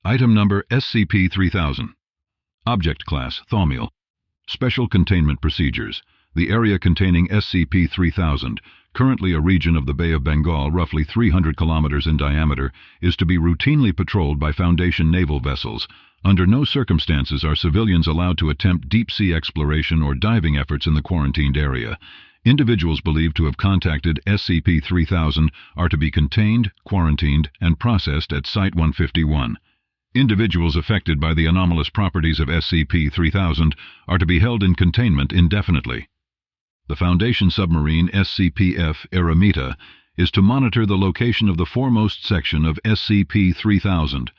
Item number SCP-3000. Object Class Thaumiel. Special Containment Procedures. The area containing SCP-3000, currently a region of the Bay of Bengal roughly 300 kilometers in diameter, is to be routinely patrolled by Foundation naval vessels. Under no circumstances are civilians allowed to attempt deep-sea exploration or diving efforts in the quarantined area. Individuals believed to have contacted SCP-3000 are to be contained, quarantined, and processed at Site-151. Individuals affected by the anomalous properties of SCP-3000 are to be held in containment indefinitely. The Foundation submarine SCP-F-Eremita is to monitor the location of the foremost section of SCP-3000,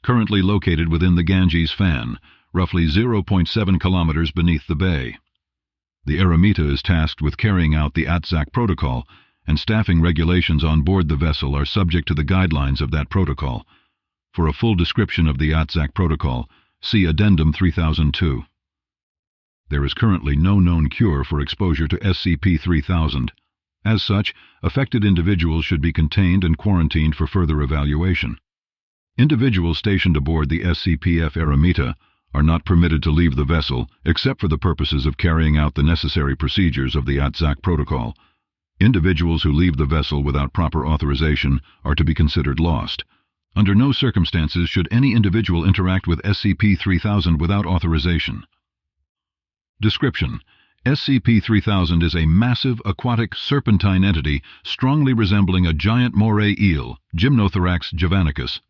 currently located within the Ganges Fan, roughly 0.7 kilometers beneath the bay. The Eremita is tasked with carrying out the ATAC protocol, and staffing regulations on board the vessel are subject to the guidelines of that protocol. For a full description of the ATAC protocol, see Addendum 3002. There is currently no known cure for exposure to SCP-3000. As such, affected individuals should be contained and quarantined for further evaluation. Individuals stationed aboard the SCP-F-Eremita are not permitted to leave the vessel except for the purposes of carrying out the necessary procedures of the ATAC protocol. Individuals who leave the vessel without proper authorization are to be considered lost. Under no circumstances should any individual interact with SCP-3000 without authorization. Description: SCP-3000 is a massive aquatic serpentine entity strongly resembling a giant moray eel, Gymnothorax javanicus.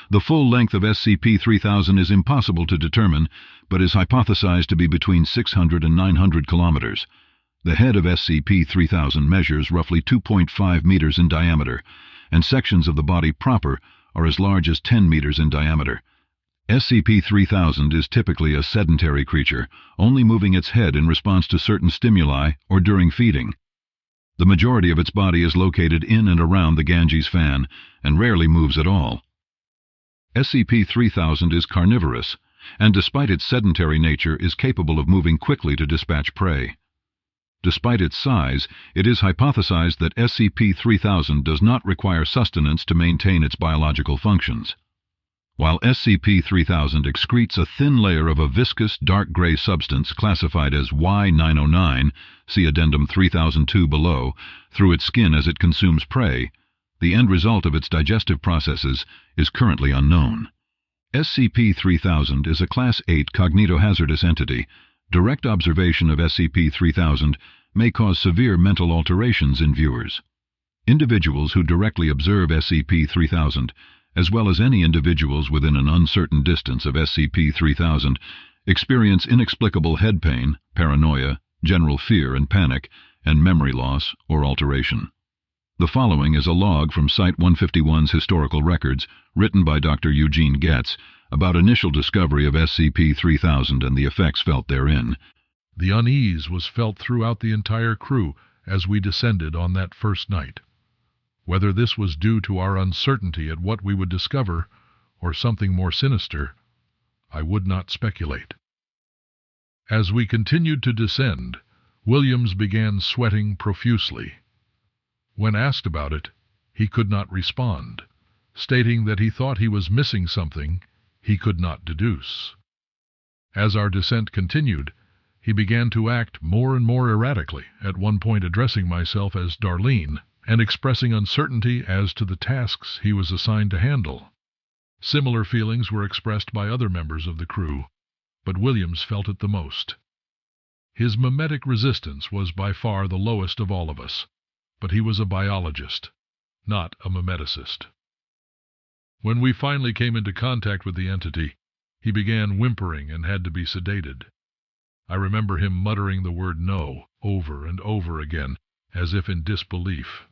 The full length of SCP-3000 is impossible to determine, but is hypothesized to be between 600 and 900 kilometers. The head of SCP-3000 measures roughly 2.5 meters in diameter, and sections of the body proper are as large as 10 meters in diameter. SCP-3000 is typically a sedentary creature, only moving its head in response to certain stimuli or during feeding. The majority of its body is located in and around the Ganges Fan, and rarely moves at all. SCP-3000 is carnivorous, and despite its sedentary nature is capable of moving quickly to dispatch prey. Despite its size, it is hypothesized that SCP-3000 does not require sustenance to maintain its biological functions. While SCP-3000 excretes a thin layer of a viscous dark gray substance classified as Y909, see Addendum 3002 below, through its skin as it consumes prey, the end result of its digestive processes is currently unknown. SCP-3000 is a Class 8 cognitohazardous entity. Direct observation of SCP-3000 may cause severe mental alterations in viewers. Individuals who directly observe SCP-3000, as well as any individuals within an uncertain distance of SCP-3000, experience inexplicable head pain, paranoia, general fear and panic, and memory loss or alteration. The following is a log from Site-151's historical records, written by Dr. Eugene Getz, about initial discovery of SCP-3000 and the effects felt therein. The unease was felt throughout the entire crew as we descended on that first night. Whether this was due to our uncertainty at what we would discover, or something more sinister, I would not speculate. As we continued to descend, Williams began sweating profusely. When asked about it, he could not respond, stating that he thought he was missing something he could not deduce. As our descent continued, he began to act more and more erratically, at one point addressing myself as Darlene, and expressing uncertainty as to the tasks he was assigned to handle. Similar feelings were expressed by other members of the crew, but Williams felt it the most. His mimetic resistance was by far the lowest of all of us, but he was a biologist, not a mimeticist. When we finally came into contact with the entity, he began whimpering and had to be sedated. I remember him muttering the word "no" over and over again, as if in disbelief.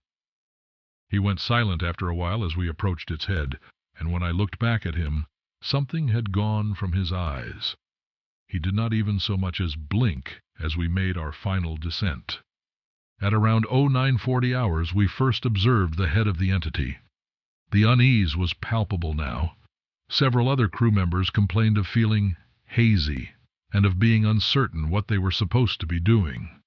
He went silent after a while as we approached its head, and when I looked back at him, something had gone from his eyes. He did not even so much as blink as we made our final descent. At around 0940 hours we first observed the head of the entity. The unease was palpable now. Several other crew members complained of feeling hazy and of being uncertain what they were supposed to be doing.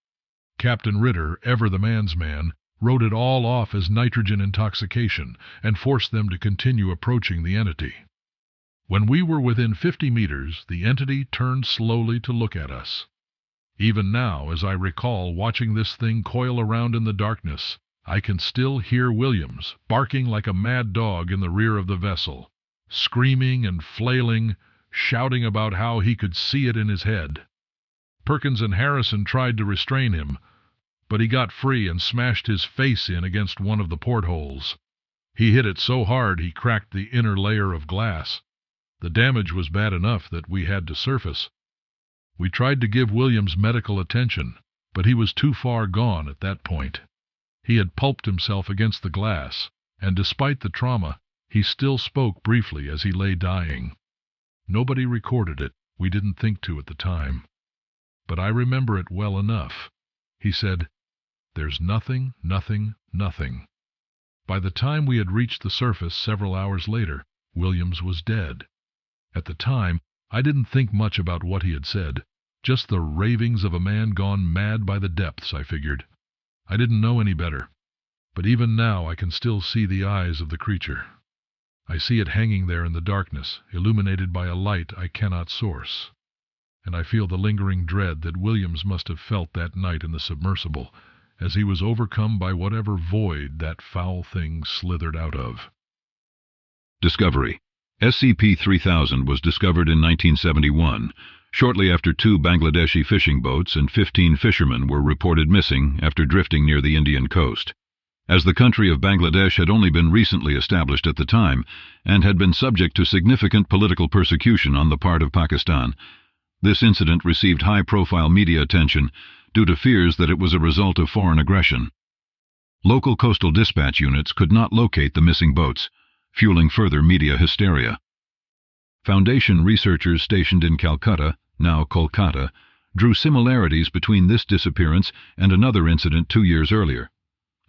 Captain Ritter, ever the man's man, wrote it all off as nitrogen intoxication and forced them to continue approaching the entity. When we were within 50 meters, the entity turned slowly to look at us. Even now, as I recall watching this thing coil around in the darkness, I can still hear Williams barking like a mad dog in the rear of the vessel, screaming and flailing, shouting about how he could see it in his head. Perkins and Harrison tried to restrain him, but he got free and smashed his face in against one of the portholes. He hit it so hard he cracked the inner layer of glass. The damage was bad enough that we had to surface. We tried to give Williams medical attention, but he was too far gone at that point. He had pulped himself against the glass, and despite the trauma, he still spoke briefly as he lay dying. Nobody recorded it. We didn't think to at the time. But I remember it well enough. He said, "There's nothing, nothing, nothing." By the time we had reached the surface several hours later, Williams was dead. At the time, I didn't think much about what he had said. Just the ravings of a man gone mad by the depths, I figured. I didn't know any better. But even now I can still see the eyes of the creature. I see it hanging there in the darkness, illuminated by a light I cannot source. And I feel the lingering dread that Williams must have felt that night in the submersible, as he was overcome by whatever void that foul thing slithered out of. Discovery. SCP-3000 was discovered in 1971, shortly after 2 Bangladeshi fishing boats and 15 fishermen were reported missing after drifting near the Indian coast. As the country of Bangladesh had only been recently established at the time and had been subject to significant political persecution on the part of Pakistan, this incident received high-profile media attention due to fears that it was a result of foreign aggression. Local coastal dispatch units could not locate the missing boats, fueling further media hysteria. Foundation researchers stationed in Calcutta, now Kolkata, drew similarities between this disappearance and another incident 2 years earlier.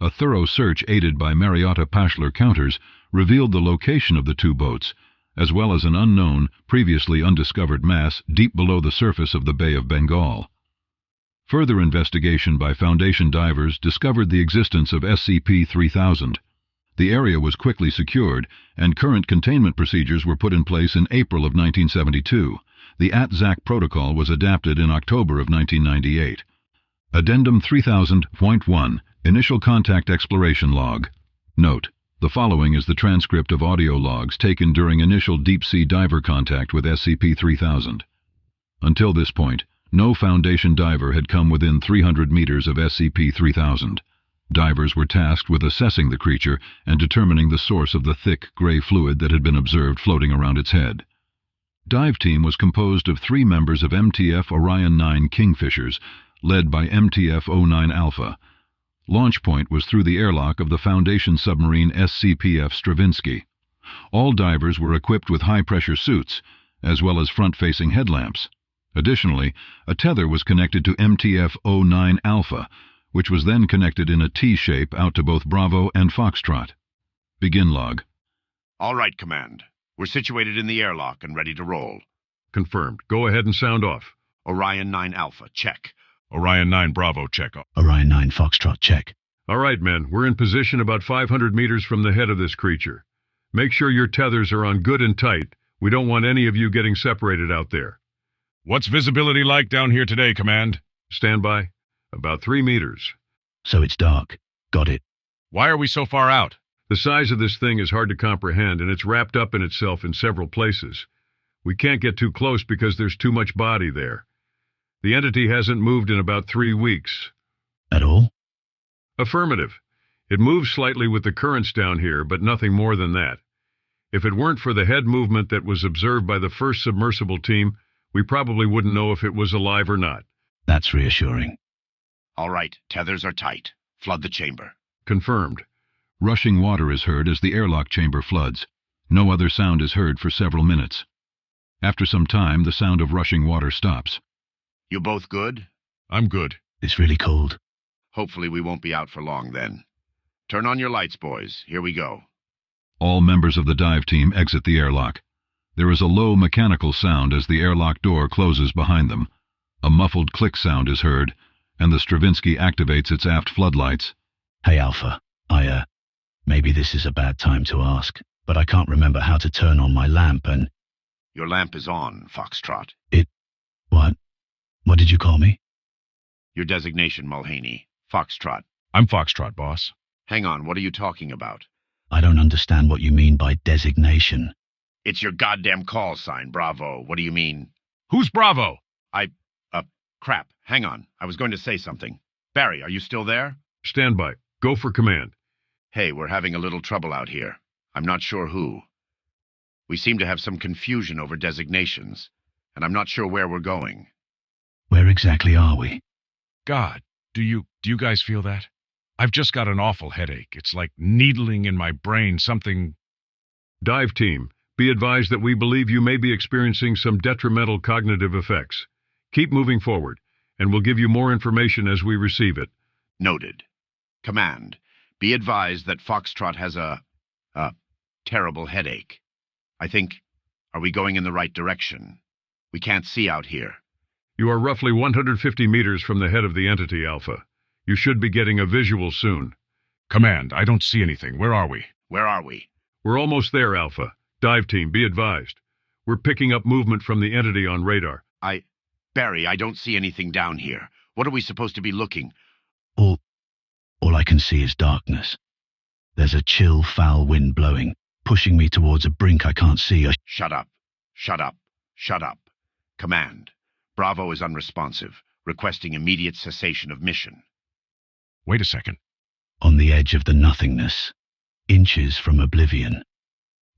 A thorough search aided by Marietta Pashler counters revealed the location of the 2 boats, as well as an unknown, previously undiscovered mass deep below the surface of the Bay of Bengal. Further investigation by Foundation divers discovered the existence of SCP-3000. The area was quickly secured, and current containment procedures were put in place in April of 1972. The ATAC protocol was adapted in October of 1998. Addendum 3000.1 Initial Contact Exploration Log. Note: the following is the transcript of audio logs taken during initial deep-sea diver contact with SCP-3000. Until this point, no Foundation diver had come within 300 meters of SCP-3000. Divers were tasked with assessing the creature and determining the source of the thick, gray fluid that had been observed floating around its head. Dive team was composed of 3 members of MTF Orion 9 Kingfishers, led by MTF-09 Alpha. Launch point was through the airlock of the Foundation submarine SCPF Stravinsky. All divers were equipped with high-pressure suits, as well as front-facing headlamps. Additionally, a tether was connected to MTF-09 Alpha, which was then connected in a T-shape out to both Bravo and Foxtrot. Begin log. All right, Command. We're situated in the airlock and ready to roll. Confirmed. Go ahead and sound off. Orion 9 Alpha, check. Orion 9 Bravo, check. Orion 9 Foxtrot, check. All right, men. We're in position about 500 meters from the head of this creature. Make sure your tethers are on good and tight. We don't want any of you getting separated out there. What's visibility like down here today, Command? Stand by. About 3 meters. So it's dark. Got it. Why are we so far out? The size of this thing is hard to comprehend, and it's wrapped up in itself in several places. We can't get too close because there's too much body there. The entity hasn't moved in about 3 weeks. At all? Affirmative. It moves slightly with the currents down here, but nothing more than that. If it weren't for the head movement that was observed by the first submersible team, we probably wouldn't know if it was alive or not. That's reassuring. All right, tethers are tight. Flood the chamber. Confirmed. Rushing water is heard as the airlock chamber floods. No other sound is heard for several minutes. After some time, the sound of rushing water stops. You both good? I'm good. It's really cold. Hopefully we won't be out for long then. Turn on your lights, boys. Here we go. All members of the dive team exit the airlock. There is a low mechanical sound as the airlock door closes behind them. A muffled click sound is heard, and the Stravinsky activates its aft floodlights. Hey, Alpha. Maybe this is a bad time to ask, but I can't remember how to turn on my lamp and... Your lamp is on, Foxtrot. What? What did you call me? Your designation, Mulhaney. Foxtrot. I'm Foxtrot, boss. Hang on, what are you talking about? I don't understand what you mean by designation. It's your goddamn call sign, Bravo. What do you mean? Who's Bravo? Crap. Hang on. I was going to say something. Barry, are you still there? Stand by. Go for command. Hey, we're having a little trouble out here. I'm not sure who. We seem to have some confusion over designations, and I'm not sure where we're going. Where exactly are we? God, do you guys feel that? I've just got an awful headache. It's like needling in my brain, something... Dive team, be advised that we believe you may be experiencing some detrimental cognitive effects. Keep moving forward, and we'll give you more information as we receive it. Noted. Command, be advised that Foxtrot has a terrible headache. I think, are we going in the right direction? We can't see out here. You are roughly 150 meters from the head of the entity, Alpha. You should be getting a visual soon. Command, I don't see anything. Where are we? Where are we? We're almost there, Alpha. Dive team, be advised. We're picking up movement from the entity on radar. Barry, I don't see anything down here. What are we supposed to be looking? All I can see is darkness. There's a chill, foul wind blowing, pushing me towards a brink I can't see. Shut up. Shut up. Shut up. Command. Bravo is unresponsive, requesting immediate cessation of mission. Wait a second. On the edge of the nothingness, inches from oblivion.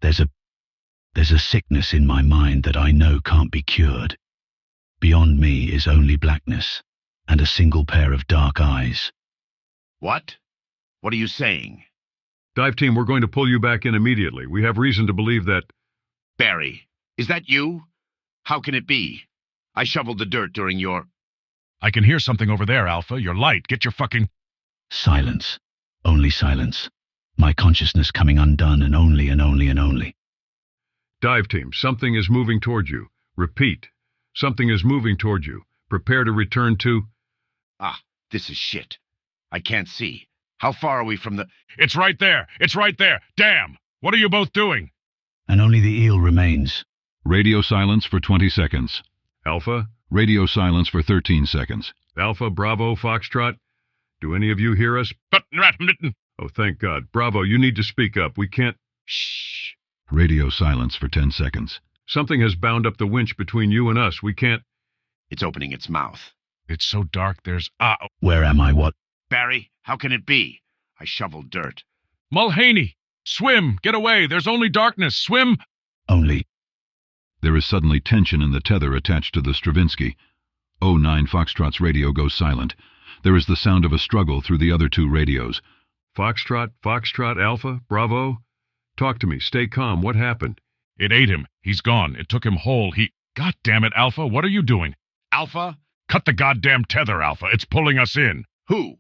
There's a sickness in my mind that I know can't be cured. Beyond me is only blackness, and a single pair of dark eyes. What? What are you saying? Dive team, we're going to pull you back in immediately. We have reason to believe that... Barry, is that you? How can it be? I shoveled the dirt during your... I can hear something over there, Alpha. Your light. Get your fucking... Silence. Only silence. My consciousness coming undone, and only. Dive team, something is moving toward you. Repeat. Something is moving toward you. Prepare to return to... This is shit. I can't see. How far are we from the... It's right there. It's right there. Damn. What are you both doing? And only the eel remains. Radio silence for 20 seconds. Alpha? Radio silence for 13 seconds. Alpha, Bravo, Foxtrot? Do any of you hear us? Oh, thank God. Bravo, you need to speak up. We can't... Shh. Radio silence for 10 seconds. Something has bound up the winch between you and us. We can't... It's opening its mouth. It's so dark there's... Where am I? What? Barry, how can it be? I shoveled dirt. Mulhaney! Swim! Get away! There's only darkness! Swim! Only. There is suddenly tension in the tether attached to the Stravinsky. 09 Foxtrot's radio goes silent. There is the sound of a struggle through the other two radios. Foxtrot, Alpha, Bravo? Talk to me. Stay calm. What happened? It ate him. He's gone. It took him whole. God damn it, Alpha. What are you doing? Alpha? Cut the goddamn tether, Alpha. It's pulling us in. Who?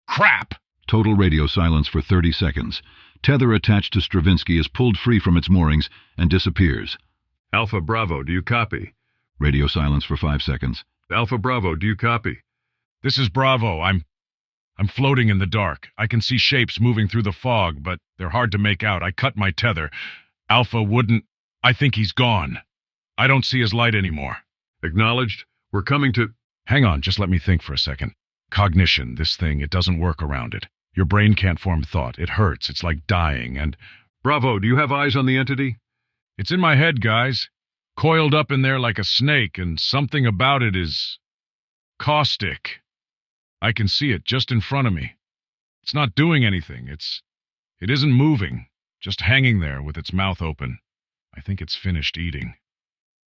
Crap! Total radio silence for 30 seconds. Tether attached to Stravinsky is pulled free from its moorings and disappears. Alpha, Bravo, do you copy? Radio silence for 5 seconds. Alpha, Bravo, do you copy? This is Bravo. I'm floating in the dark. I can see shapes moving through the fog, but they're hard to make out. I cut my tether. Alpha wouldn't... I think he's gone. I don't see his light anymore. Acknowledged. We're coming to... Hang on, just let me think for a second. Cognition, this thing, it doesn't work around it. Your brain can't form thought. It hurts. It's like dying, and... Bravo, do you have eyes on the entity? It's in my head, guys. Coiled up in there like a snake, and something about it is... caustic. I can see it just in front of me. It's not doing anything. It isn't moving, just hanging there with its mouth open. I think it's finished eating.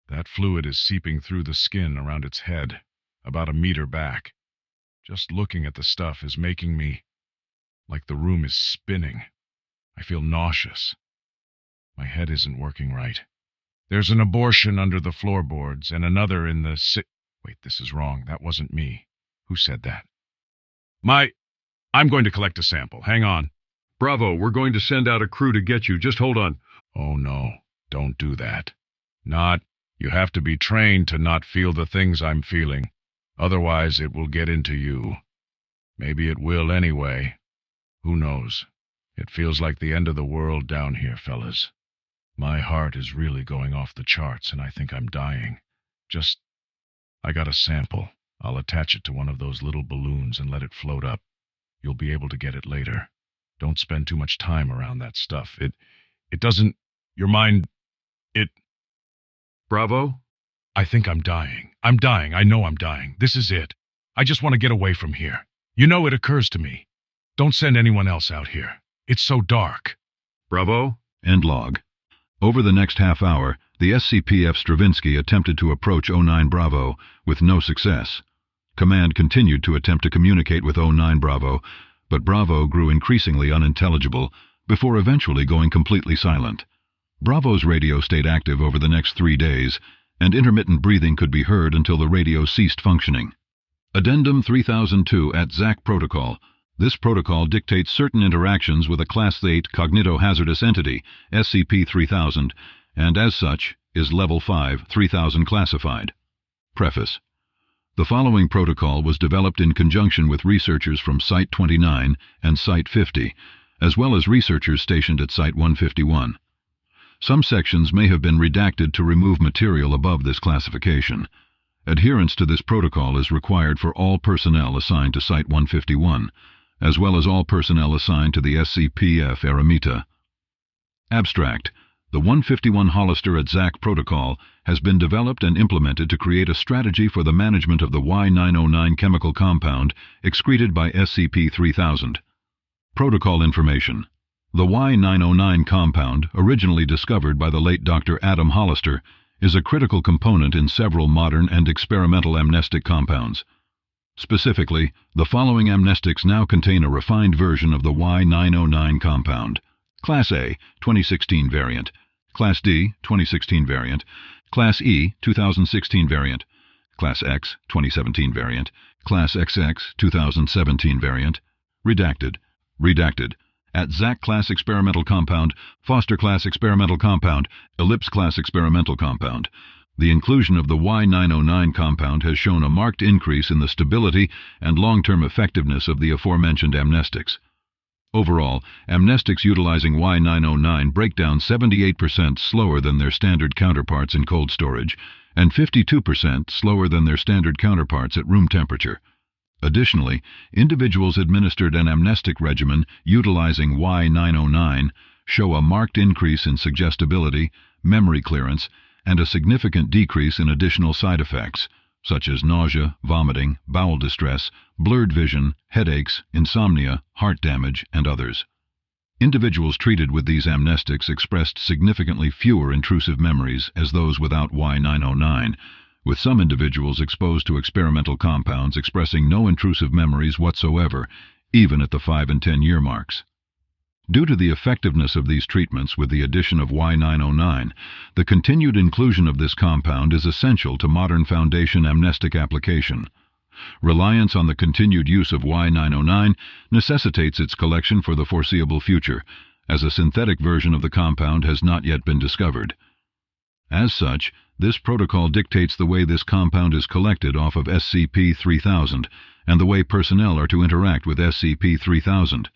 That fluid is seeping through the skin around its head, about a meter back. Just looking at the stuff is making me... like the room is spinning. I feel nauseous. My head isn't working right. There's an abortion under the floorboards, and another in the Wait, this is wrong. That wasn't me. Who said that? I'm going to collect a sample. Hang on. Bravo, we're going to send out a crew to get you. Just hold on. Oh, no. Don't do that. You have to be trained to not feel the things I'm feeling. Otherwise, it will get into you. Maybe it will anyway. Who knows? It feels like the end of the world down here, fellas. My heart is really going off the charts, and I think I'm dying. I got a sample. I'll attach it to one of those little balloons and let it float up. You'll be able to get it later. Don't spend too much time around that stuff. It doesn't... Your mind... Bravo? I think I'm dying. I'm dying. I know I'm dying. This is it. I just want to get away from here. You know, it occurs to me. Don't send anyone else out here. It's so dark. Bravo? End log. Over the next half hour, the SCP-F Stravinsky attempted to approach 09 Bravo with no success. Command continued to attempt to communicate with 09 Bravo, but Bravo grew increasingly unintelligible before eventually going completely silent. Bravo's radio stayed active over the next 3 days, and intermittent breathing could be heard until the radio ceased functioning. Addendum 3002 ATAC Protocol. This protocol dictates certain interactions with a Class 8 cognitohazardous entity, SCP-3000, and as such is Level 5, 3000 classified. Preface. The following protocol was developed in conjunction with researchers from Site-29 and Site-50, as well as researchers stationed at Site-151. Some sections may have been redacted to remove material above this classification. Adherence to this protocol is required for all personnel assigned to Site-151, as well as all personnel assigned to the SCP-F Eremita. Abstract. The 151 Hollister ATAC protocol has been developed and implemented to create a strategy for the management of the Y909 chemical compound excreted by SCP-3000. Protocol information. The Y909 compound, originally discovered by the late Dr. Adam Hollister, is a critical component in several modern and experimental amnestic compounds. Specifically, the following amnestics now contain a refined version of the Y909 compound. Class A, 2016 variant. Class D, 2016 variant. Class E, 2016 variant. Class X, 2017 variant. Class XX, 2017 variant. Redacted. Redacted. ATAC class experimental compound, Foster class experimental compound, Ellipse class experimental compound. The inclusion of the Y909 compound has shown a marked increase in the stability and long-term effectiveness of the aforementioned amnestics. Overall, amnestics utilizing Y909 break down 78% slower than their standard counterparts in cold storage, and 52% slower than their standard counterparts at room temperature. Additionally, individuals administered an amnestic regimen utilizing Y909 show a marked increase in suggestibility, memory clearance, and a significant decrease in additional side effects, such as nausea, vomiting, bowel distress, blurred vision, headaches, insomnia, heart damage, and others. Individuals treated with these amnestics expressed significantly fewer intrusive memories as those without Y909, with some individuals exposed to experimental compounds expressing no intrusive memories whatsoever, even at the 5 and 10 year marks. Due to the effectiveness of these treatments with the addition of Y909, the continued inclusion of this compound is essential to modern Foundation amnestic application. Reliance on the continued use of Y909 necessitates its collection for the foreseeable future, as a synthetic version of the compound has not yet been discovered. As such, this protocol dictates the way this compound is collected off of SCP-3000 and the way personnel are to interact with SCP-3000.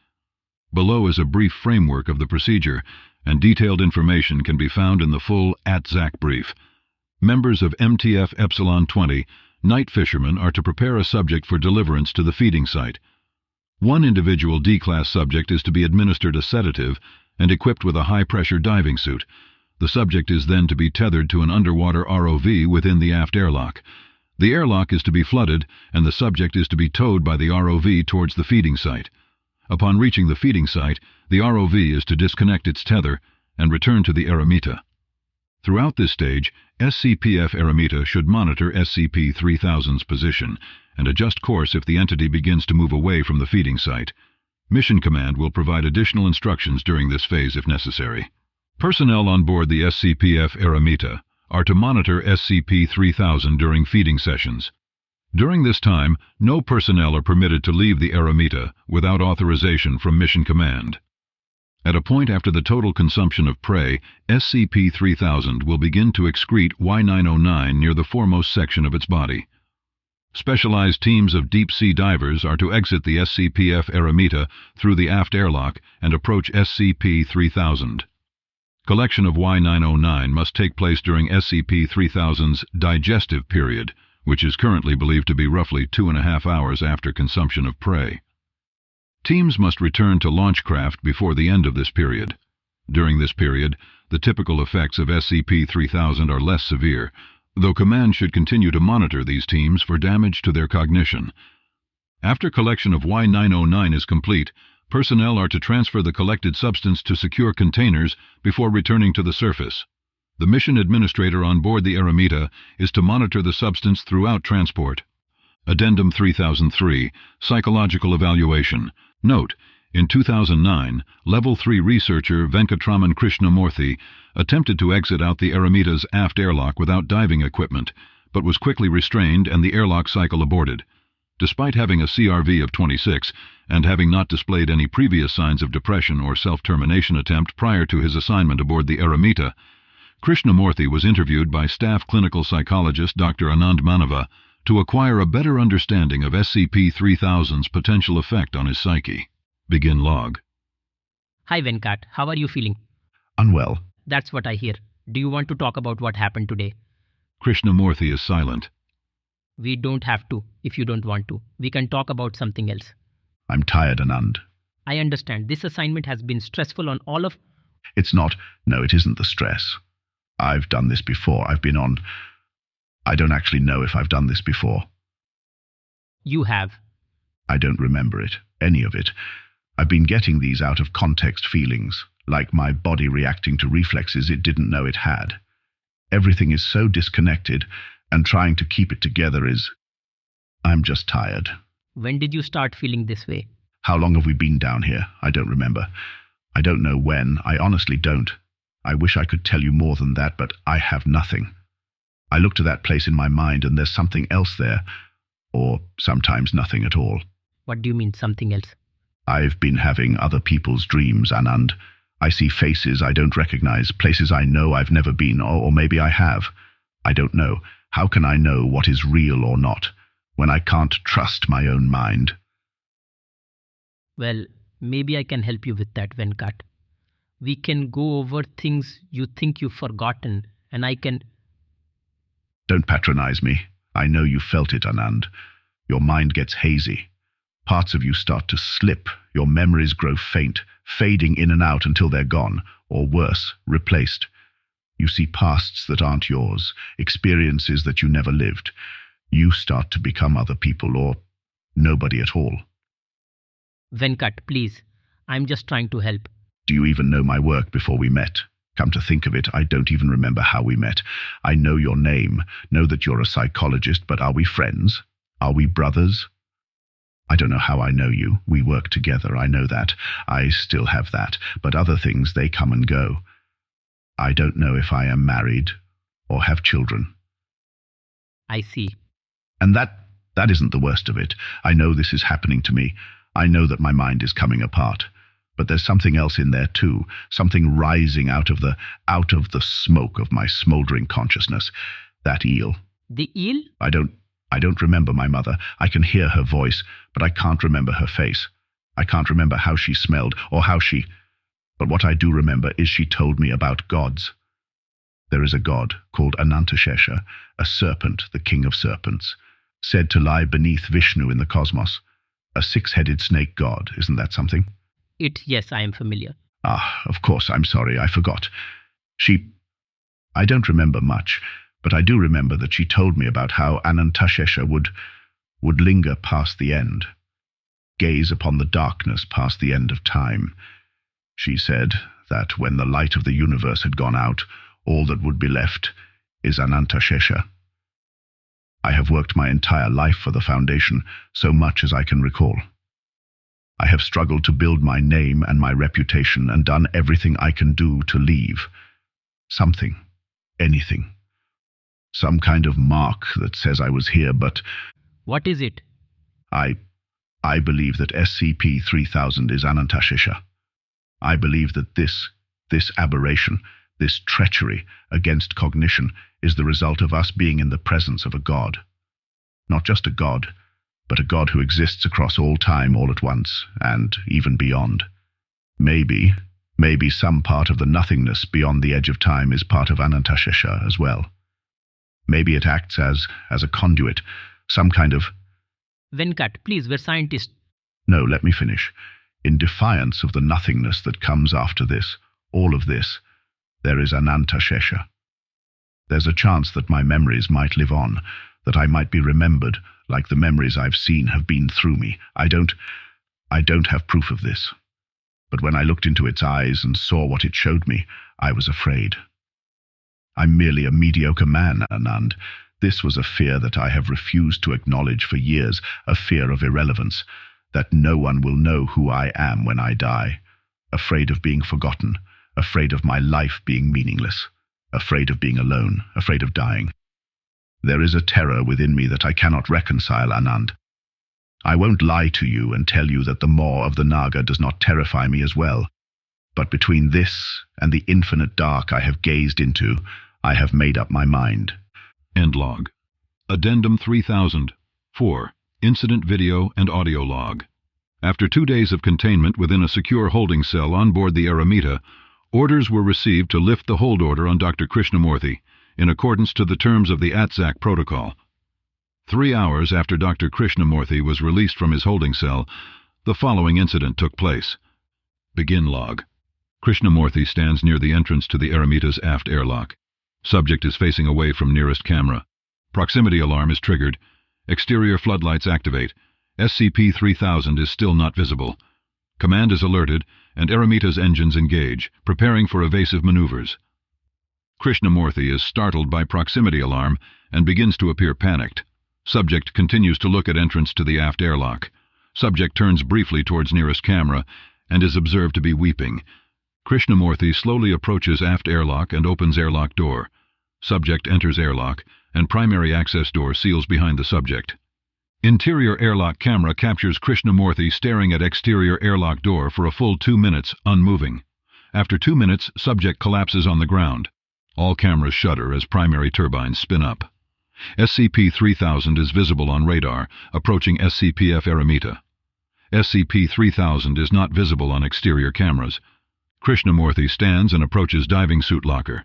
Below is a brief framework of the procedure, and detailed information can be found in the full ATAC brief. Members of MTF Epsilon 20, night fishermen, are to prepare a subject for deliverance to the feeding site. One individual D-class subject is to be administered a sedative and equipped with a high-pressure diving suit. The subject is then to be tethered to an underwater ROV within the aft airlock. The airlock is to be flooded, and the subject is to be towed by the ROV towards the feeding site. Upon reaching the feeding site, the ROV is to disconnect its tether and return to the Eremita. Throughout this stage, SCP-F Eremita should monitor SCP-3000's position and adjust course if the entity begins to move away from the feeding site. Mission Command will provide additional instructions during this phase if necessary. Personnel on board the SCP-F Eremita are to monitor SCP-3000 during feeding sessions. During this time, no personnel are permitted to leave the Eremita without authorization from Mission Command. At a point after the total consumption of prey, SCP-3000 will begin to excrete Y909 near the foremost section of its body. Specialized teams of deep-sea divers are to exit the SCP-F Eremita through the aft airlock and approach SCP-3000. Collection of Y909 must take place during SCP-3000's digestive period, which is currently believed to be roughly 2.5 hours after consumption of prey. Teams must return to Launchcraft before the end of this period. During this period, the typical effects of SCP-3000 are less severe, though Command should continue to monitor these teams for damage to their cognition. After collection of Y909 is complete, personnel are to transfer the collected substance to secure containers before returning to the surface. The mission administrator on board the Eremita is to monitor the substance throughout transport. Addendum 3003, Psychological Evaluation. Note: in 2009, Level 3 researcher Venkatraman Krishnamurthy attempted to exit out the Eremita's aft airlock without diving equipment, but was quickly restrained and the airlock cycle aborted. Despite having a CRV of 26 and having not displayed any previous signs of depression or self-termination attempt prior to his assignment aboard the Eremita, Krishnamurthy was interviewed by staff clinical psychologist Dr. Manava to acquire a better understanding of SCP-3000's potential effect on his psyche. Begin log. Hi Venkat, how are you feeling? Unwell. That's what I hear. Do you want to talk about what happened today? Krishnamurthy is silent. We don't have to, if you don't want to. We can talk about something else. I'm tired, Anand. I understand. This assignment has been stressful on all of... It's not. No, it isn't the stress. I've done this before. I've been on... I don't actually know if I've done this before. You have. I don't remember it. Any of it. I've been getting these out of context feelings, like my body reacting to reflexes it didn't know it had. Everything is so disconnected, and trying to keep it together is... I'm just tired. When did you start feeling this way? How long have we been down here? I don't remember. I don't know when. I honestly don't. I wish I could tell you more than that, but I have nothing. I look to that place in my mind and there's something else there, or sometimes nothing at all. What do you mean, something else? I've been having other people's dreams, Anand. I see faces I don't recognize, places I know I've never been, or maybe I have. I don't know. How can I know what is real or not, when I can't trust my own mind? Well, maybe I can help you with that, Venkat. We can go over things you think you've forgotten, and I can... Don't patronize me. I know you felt it, Anand. Your mind gets hazy. Parts of you start to slip. Your memories grow faint, fading in and out until they're gone, or worse, replaced. You see pasts that aren't yours, experiences that you never lived. You start to become other people, or nobody at all. Venkat, please. I'm just trying to help. Do you even know my work before we met? Come to think of it, I don't even remember how we met. I know your name, know that you're a psychologist, but are we friends? Are we brothers? I don't know how I know you. We work together, I know that. I still have that, but other things, they come and go. I don't know if I am married or have children. I see. And that isn't the worst of it. I know this is happening to me. I know that my mind is coming apart. But there's something else in there too, something rising out of the smoke of my smoldering consciousness. That eel. The eel? I don't remember my mother. I can hear her voice, but I can't remember her face. I can't remember how she smelled or how she... But what I do remember is she told me about gods. There is a god called Anantashesha, a serpent, the king of serpents, said to lie beneath Vishnu in the cosmos. A six-headed snake god, isn't that something? Yes, I am familiar. Ah, of course, I'm sorry, I forgot. I don't remember much, but I do remember that she told me about how Anantashesha would linger past the end, gaze upon the darkness past the end of time. She said that when the light of the universe had gone out, all that would be left is Anantashesha. I have worked my entire life for the Foundation, so much as I can recall. I have struggled to build my name and my reputation and done everything I can do to leave. Something. Anything. Some kind of mark that says I was here, but... What is it? I believe that SCP-3000 is Anantashesha. I believe that this aberration, this treachery against cognition, is the result of us being in the presence of a god. Not just a god, but a god who exists across all time all at once, and even beyond. Maybe, Maybe some part of the nothingness beyond the edge of time is part of Anantashesha as well. Maybe it acts as a conduit, some kind of... Venkat, please, we're scientists. No, let me finish. In defiance of the nothingness that comes after this, all of this, there is Anantashesha. There's a chance that my memories might live on, that I might be remembered like the memories I've seen have been through me. I don't have proof of this. But when I looked into its eyes and saw what it showed me, I was afraid. I'm merely a mediocre man, Anand. This was a fear that I have refused to acknowledge for years, a fear of irrelevance, that no one will know who I am when I die. Afraid of being forgotten, afraid of my life being meaningless, afraid of being alone, afraid of dying. There is a terror within me that I cannot reconcile, Anand. I won't lie to you and tell you that the maw of the Naga does not terrify me as well. But between this and the infinite dark I have gazed into, I have made up my mind. End log. Addendum 3000. 4. Incident video and audio log. After 2 days of containment within a secure holding cell on board the Eremita, orders were received to lift the hold order on Dr. Krishnamurthy, in accordance to the terms of the ATAC protocol. 3 hours after Dr. Krishnamurthy was released from his holding cell, the following incident took place. Begin log. Krishnamurthy stands near the entrance to the Eremita's aft airlock. Subject is facing away from nearest camera. Proximity alarm is triggered. Exterior floodlights activate. SCP-3000 is still not visible. Command is alerted, and Eremita's engines engage, preparing for evasive maneuvers. Krishnamurthy is startled by proximity alarm and begins to appear panicked. Subject continues to look at entrance to the aft airlock. Subject turns briefly towards nearest camera and is observed to be weeping. Krishnamurthy slowly approaches aft airlock and opens airlock door. Subject enters airlock, and primary access door seals behind the subject. Interior airlock camera captures Krishnamurthy staring at exterior airlock door for a full 2 minutes, unmoving. After 2 minutes, subject collapses on the ground. All cameras shudder as primary turbines spin up. SCP-3000 is visible on radar, approaching SCPF Eremita. SCP-3000 is not visible on exterior cameras. Krishnamurthy stands and approaches diving suit locker.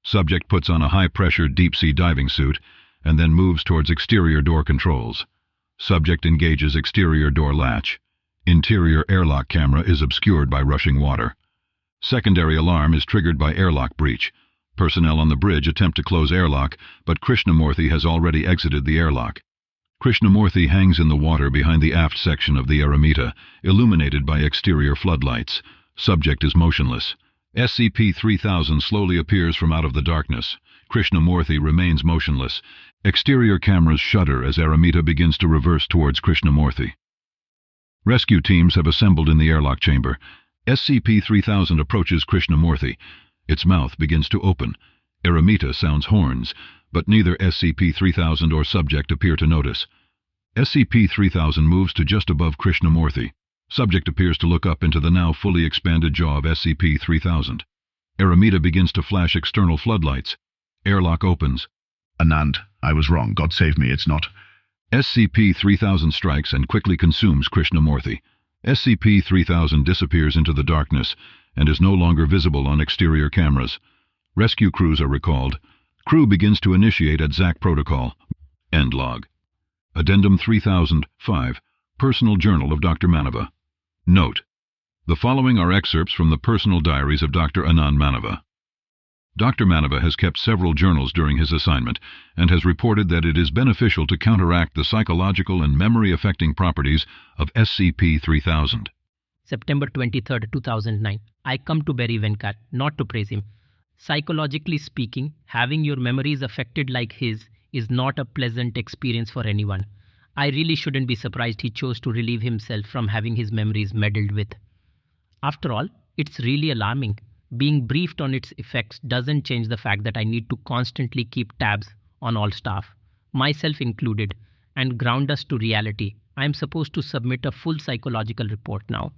Subject puts on a high-pressure deep-sea diving suit and then moves towards exterior door controls. Subject engages exterior door latch. Interior airlock camera is obscured by rushing water. Secondary alarm is triggered by airlock breach. Personnel on the bridge attempt to close airlock, but Krishnamurthy has already exited the airlock. Krishnamurthy hangs in the water behind the aft section of the Eremita, illuminated by exterior floodlights. Subject is motionless. SCP-3000 slowly appears from out of the darkness. Krishnamurthy remains motionless. Exterior cameras shudder as Eremita begins to reverse towards Krishnamurthy. Rescue teams have assembled in the airlock chamber. SCP-3000 approaches Krishnamurthy. Its mouth begins to open. Eremita sounds horns, but neither SCP-3000 or subject appear to notice. SCP-3000 moves to just above Krishnamurthy. Subject appears to look up into the now fully expanded jaw of SCP-3000. Eremita begins to flash external floodlights. Airlock opens. Anand, I was wrong. God save me, it's not... SCP-3000 strikes and quickly consumes Krishnamurthy. SCP-3000 disappears into the darkness and is no longer visible on exterior cameras. Rescue crews are recalled. Crew begins to initiate ATAC protocol. End log. Addendum 3005. Personal Journal of Dr. Manava. Note: the following are excerpts from the personal diaries of Dr. Anand Manava. Dr. Manava has kept several journals during his assignment and has reported that it is beneficial to counteract the psychological and memory-affecting properties of SCP-3000. September 23, 2009. I come to bury Venkat, not to praise him. Psychologically speaking, having your memories affected like his is not a pleasant experience for anyone. I really shouldn't be surprised he chose to relieve himself from having his memories meddled with. After all, it's really alarming. Being briefed on its effects doesn't change the fact that I need to constantly keep tabs on all staff, myself included, and ground us to reality. I am supposed to submit a full psychological report now,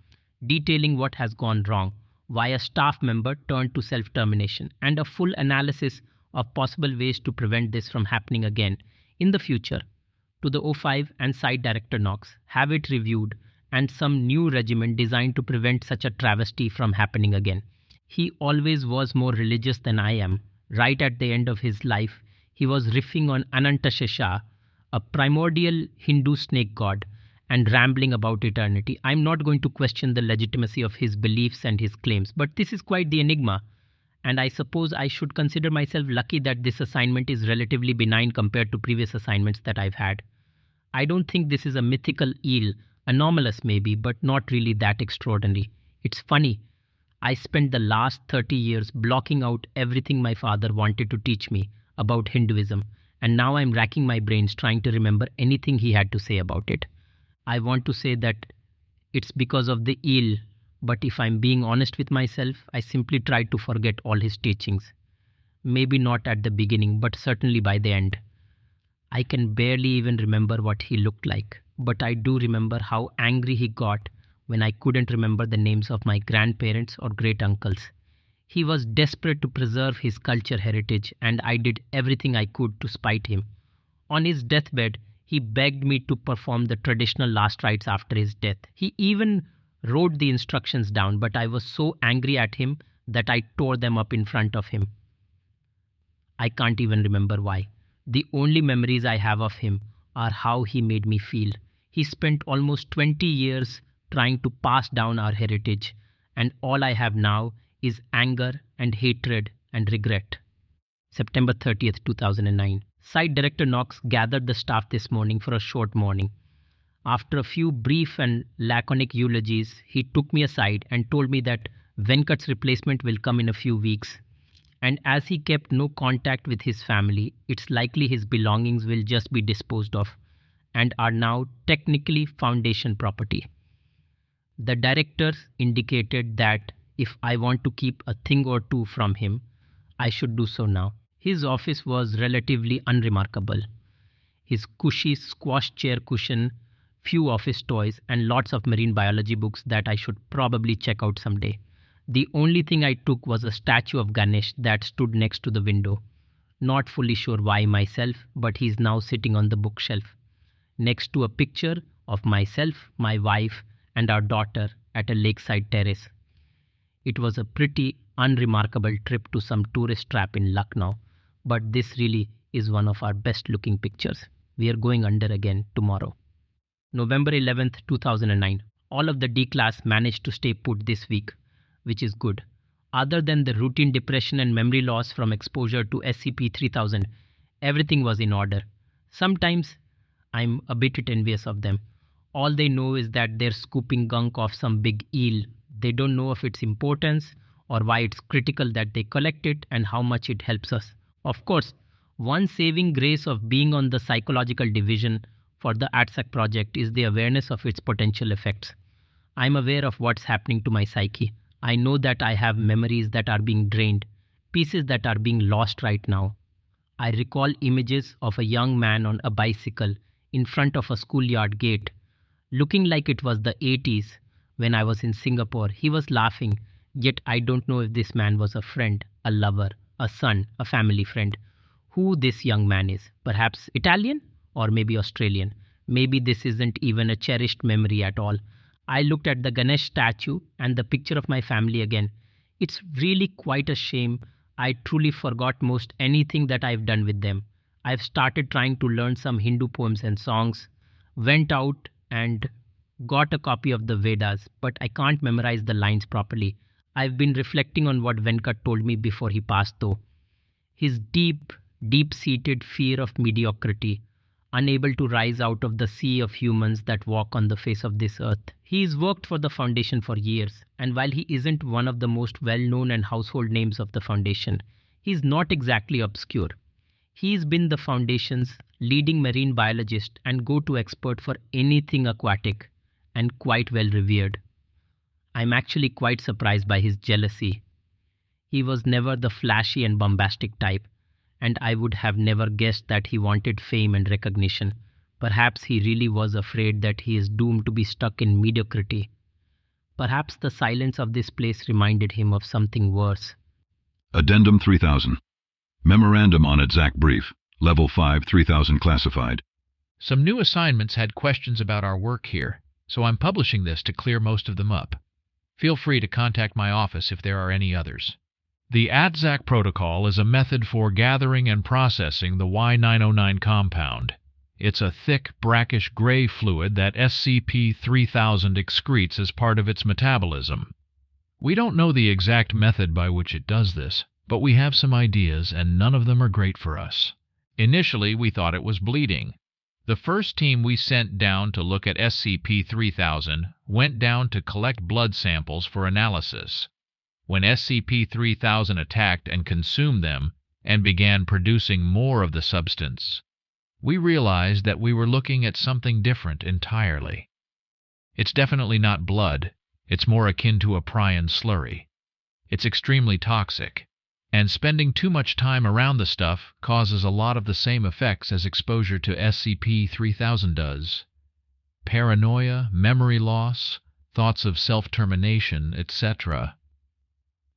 detailing what has gone wrong, why a staff member turned to self-termination, and a full analysis of possible ways to prevent this from happening again in the future. To the O5 and Site Director Knox, have it reviewed and some new regiment designed to prevent such a travesty from happening again. He always was more religious than I am. Right at the end of his life, he was riffing on Anantashesha, a primordial Hindu snake god, and rambling about eternity. I'm not going to question the legitimacy of his beliefs and his claims, but this is quite the enigma. And I suppose I should consider myself lucky that this assignment is relatively benign compared to previous assignments that I've had. I don't think this is a mythical eel, anomalous maybe, but not really that extraordinary. It's funny. I spent the last 30 years blocking out everything my father wanted to teach me about Hinduism, and now I'm racking my brains trying to remember anything he had to say about it. I want to say that it's because of the eel, but if I'm being honest with myself, I simply tried to forget all his teachings. Maybe not at the beginning, but certainly by the end. I can barely even remember what he looked like, but I do remember how angry he got when I couldn't remember the names of my grandparents or great-uncles. He was desperate to preserve his culture heritage, and I did everything I could to spite him. On his deathbed, he begged me to perform the traditional last rites after his death. He even wrote the instructions down, but I was so angry at him that I tore them up in front of him. I can't even remember why. The only memories I have of him are how he made me feel. He spent almost 20 years trying to pass down our heritage, and all I have now is anger and hatred and regret. September 30th, 2009. Site Director Knox gathered the staff this morning for a short morning. After a few brief and laconic eulogies, he took me aside and told me that Venkat's replacement will come in a few weeks. And as he kept no contact with his family, it's likely his belongings will just be disposed of and are now technically Foundation property. The directors indicated that if I want to keep a thing or two from him, I should do so now. His office was relatively unremarkable. His cushy squash chair cushion, few office toys, and lots of marine biology books that I should probably check out someday. The only thing I took was a statue of Ganesh that stood next to the window. Not fully sure why myself, but he's now sitting on the bookshelf, next to a picture of myself, my wife, and our daughter at a lakeside terrace. It was a pretty unremarkable trip to some tourist trap in Lucknow, but this really is one of our best looking pictures. We are going under again tomorrow. November 11th, 2009. All of the D class managed to stay put this week, which is good. Other than the routine depression and memory loss from exposure to SCP-3000, everything was in order. Sometimes I'm a bit envious of them. All they know is that they're scooping gunk off some big eel. They don't know of its importance or why it's critical that they collect it and how much it helps us. Of course, one saving grace of being on the psychological division for the ATAC project is the awareness of its potential effects. I'm aware of what's happening to my psyche. I know that I have memories that are being drained, pieces that are being lost right now. I recall images of a young man on a bicycle in front of a schoolyard gate, looking like it was the 80s when I was in Singapore. He was laughing, yet I don't know if this man was a friend, a lover, a son, a family friend. Who this young man is? Perhaps Italian? Or maybe Australian. Maybe this isn't even a cherished memory at all. I looked at the Ganesh statue and the picture of my family again. It's really quite a shame I truly forgot most anything that I've done with them. I've started trying to learn some Hindu poems and songs, went out and got a copy of the Vedas, but I can't memorize the lines properly. I've been reflecting on what Venkat told me before he passed though. His deep-seated fear of mediocrity, unable to rise out of the sea of humans that walk on the face of this earth. He's worked for the Foundation for years, and while he isn't one of the most well-known and household names of the Foundation, he's not exactly obscure. He's been the Foundation's leading marine biologist and go-to expert for anything aquatic, and quite well revered. I'm actually quite surprised by his jealousy. He was never the flashy and bombastic type, and I would have never guessed that he wanted fame and recognition. Perhaps he really was afraid that he is doomed to be stuck in mediocrity. Perhaps the silence of this place reminded him of something worse. Addendum 3000. Memorandum on ATAC brief. Level 5, 3000 classified. Some new assignments had questions about our work here. so I'm publishing this to clear most of them up. Feel free to contact my office if there are any others. The ATAC protocol is a method for gathering and processing the Y909 compound. It's a thick, brackish gray fluid that SCP-3000 excretes as part of its metabolism. We don't know the exact method by which it does this, but we have some ideas, and none of them are great for us. Initially, we thought it was bleeding. The first team we sent down to look at SCP-3000 went down to collect blood samples for analysis. When SCP-3000 attacked and consumed them and began producing more of the substance, we realized that we were looking at something different entirely. It's definitely not blood. It's more akin to a prion slurry. It's extremely toxic, and spending too much time around the stuff causes a lot of the same effects as exposure to SCP-3000 does. Paranoia, memory loss, thoughts of self-termination, etc.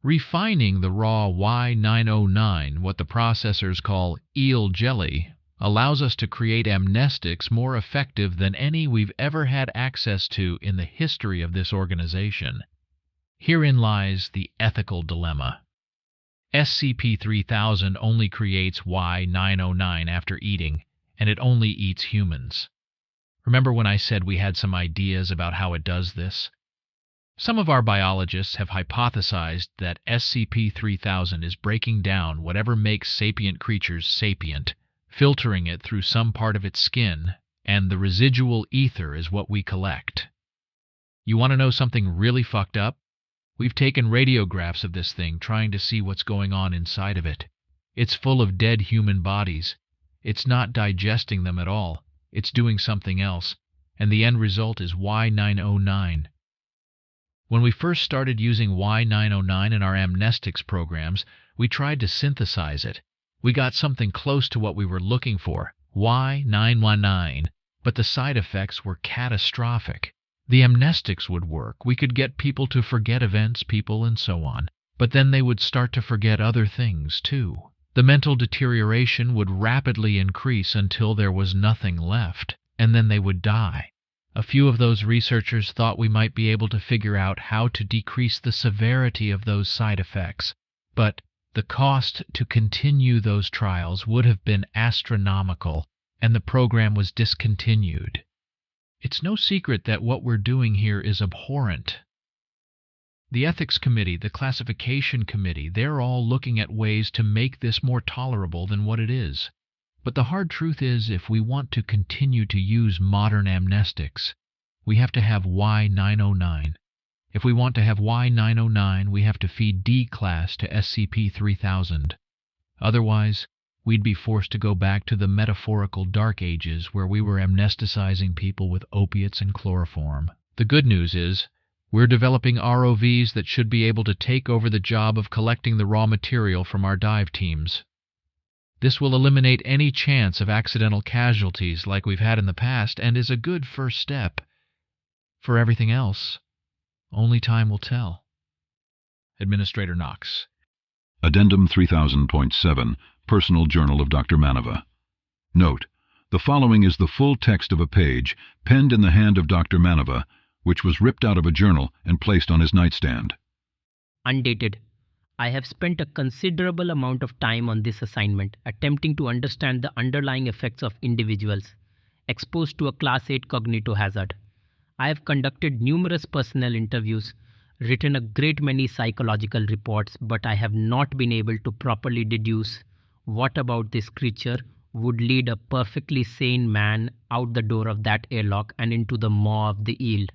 Refining the raw Y909, what the processors call eel jelly, allows us to create amnestics more effective than any we've ever had access to in the history of this organization. Herein lies the ethical dilemma. SCP-3000 only creates Y909 after eating, and it only eats humans. Remember when I said we had some ideas about how it does this? Some of our biologists have hypothesized that SCP-3000 is breaking down whatever makes sapient creatures sapient, filtering it through some part of its skin, and the residual ether is what we collect. You want to know something really fucked up? We've taken radiographs of this thing trying to see what's going on inside of it. It's full of dead human bodies. It's not digesting them at all. It's doing something else, and the end result is Y909. When we first started using Y909 in our amnestics programs, we tried to synthesize it. We got something close to what we were looking for, Y919, but the side effects were catastrophic. The amnestics would work. We could get people to forget events, people, and so on. But then they would start to forget other things, too. The mental deterioration would rapidly increase until there was nothing left, and then they would die. A few of those researchers thought we might be able to figure out how to decrease the severity of those side effects, but the cost to continue those trials would have been astronomical, and the program was discontinued. It's no secret that what we're doing here is abhorrent. The Ethics Committee, the Classification Committee, they're all looking at ways to make this more tolerable than what it is. But the hard truth is, if we want to continue to use modern amnestics, we have to have Y909. If we want to have Y909, we have to feed D-Class to SCP-3000. Otherwise, we'd be forced to go back to the metaphorical Dark Ages where we were amnesticizing people with opiates and chloroform. The good news is, we're developing ROVs that should be able to take over the job of collecting the raw material from our dive teams. This will eliminate any chance of accidental casualties like we've had in the past and is a good first step. For everything else, only time will tell. Administrator Knox. Addendum 3000.7, Personal Journal of Dr. Manava. Note: the following is the full text of a page, penned in the hand of Dr. Manava, which was ripped out of a journal and placed on his nightstand. Undated. I have spent a considerable amount of time on this assignment, attempting to understand the underlying effects of individuals exposed to a Class 8 cognitohazard. I have conducted numerous personnel interviews, written a great many psychological reports, but I have not been able to properly deduce what about this creature would lead a perfectly sane man out the door of that airlock and into the maw of the eel.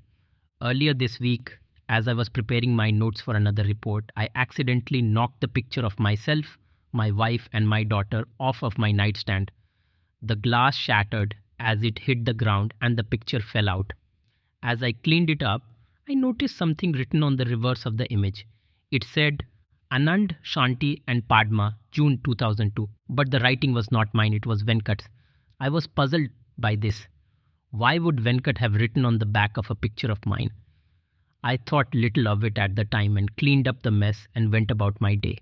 Earlier this week, as I was preparing my notes for another report, I accidentally knocked the picture of myself, my wife, and my daughter off of my nightstand. The glass shattered as it hit the ground and the picture fell out. As I cleaned it up, I noticed something written on the reverse of the image. It said, Anand, Shanti and Padma, June 2002. But the writing was not mine, it was Venkat's. I was puzzled by this. Why would Venkat have written on the back of a picture of mine? I thought little of it at the time and cleaned up the mess and went about my day.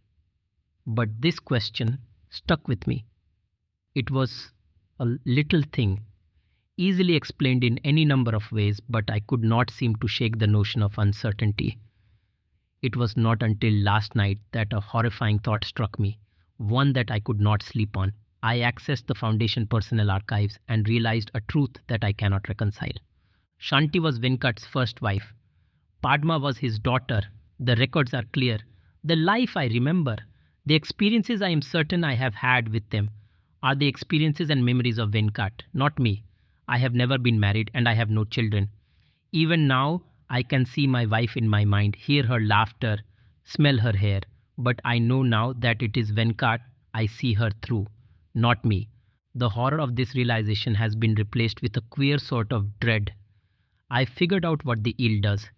But this question stuck with me. It was a little thing. easily explained in any number of ways, but I could not seem to shake the notion of uncertainty. It was not until last night that a horrifying thought struck me, one that I could not sleep on. I accessed the Foundation personnel archives and realized a truth that I cannot reconcile. Shanti was Venkat's first wife. Padma was his daughter. The records are clear. The life I remember, the experiences I am certain I have had with them, are the experiences and memories of Venkat, not me. I have never been married and I have no children. Even now, I can see my wife in my mind, hear her laughter, smell her hair. But I know now that it is Venkat I see her through, not me. The horror of this realization has been replaced with a queer sort of dread. I figured out what the eel does.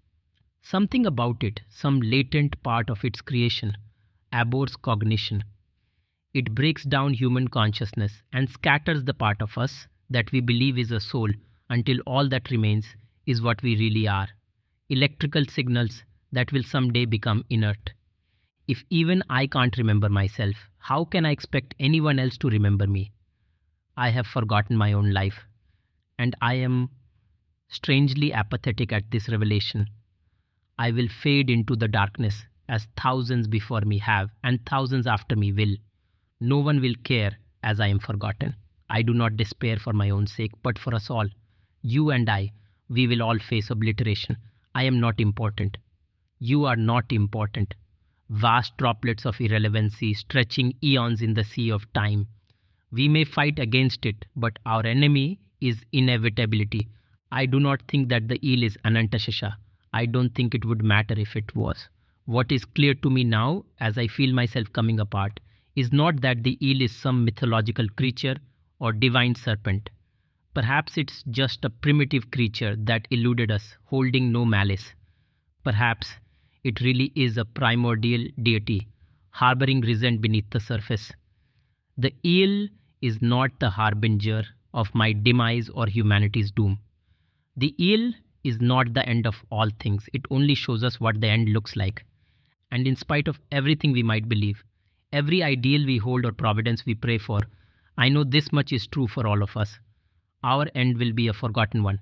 Something about it, some latent part of its creation, abhors cognition. It breaks down human consciousness and scatters the part of us that we believe is a soul until all that remains is what we really are. Electrical signals that will someday become inert. If even I can't remember myself, how can I expect anyone else to remember me? I have forgotten my own life, and I am strangely apathetic at this revelation. I will fade into the darkness as thousands before me have, and thousands after me will. No one will care as I am forgotten. I do not despair for my own sake, but for us all. You and I, we will all face obliteration. I am not important. You are not important. Vast droplets of irrelevancy stretching eons in the sea of time. We may fight against it, but our enemy is inevitability. I do not think that the eel is Anantashesha. I don't think it would matter if it was. What is clear to me now, as I feel myself coming apart, is not that the eel is some mythological creature or divine serpent. Perhaps it's just a primitive creature that eluded us, holding no malice. Perhaps it really is a primordial deity, harboring resent beneath the surface. The eel is not the harbinger of my demise or humanity's doom. The eel is not the end of all things. It only shows us what the end looks like. And in spite of everything we might believe, every ideal we hold or providence we pray for, I know this much is true for all of us. Our end will be a forgotten one.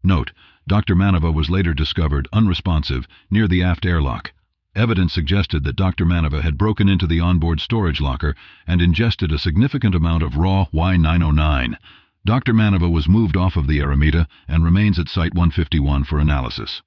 Note: Dr. Manava was later discovered unresponsive near the aft airlock. Evidence suggested that Dr. Manava had broken into the onboard storage locker and ingested a significant amount of raw Y909. Dr. Manava was moved off of the Aramita and remains at Site 151 for analysis.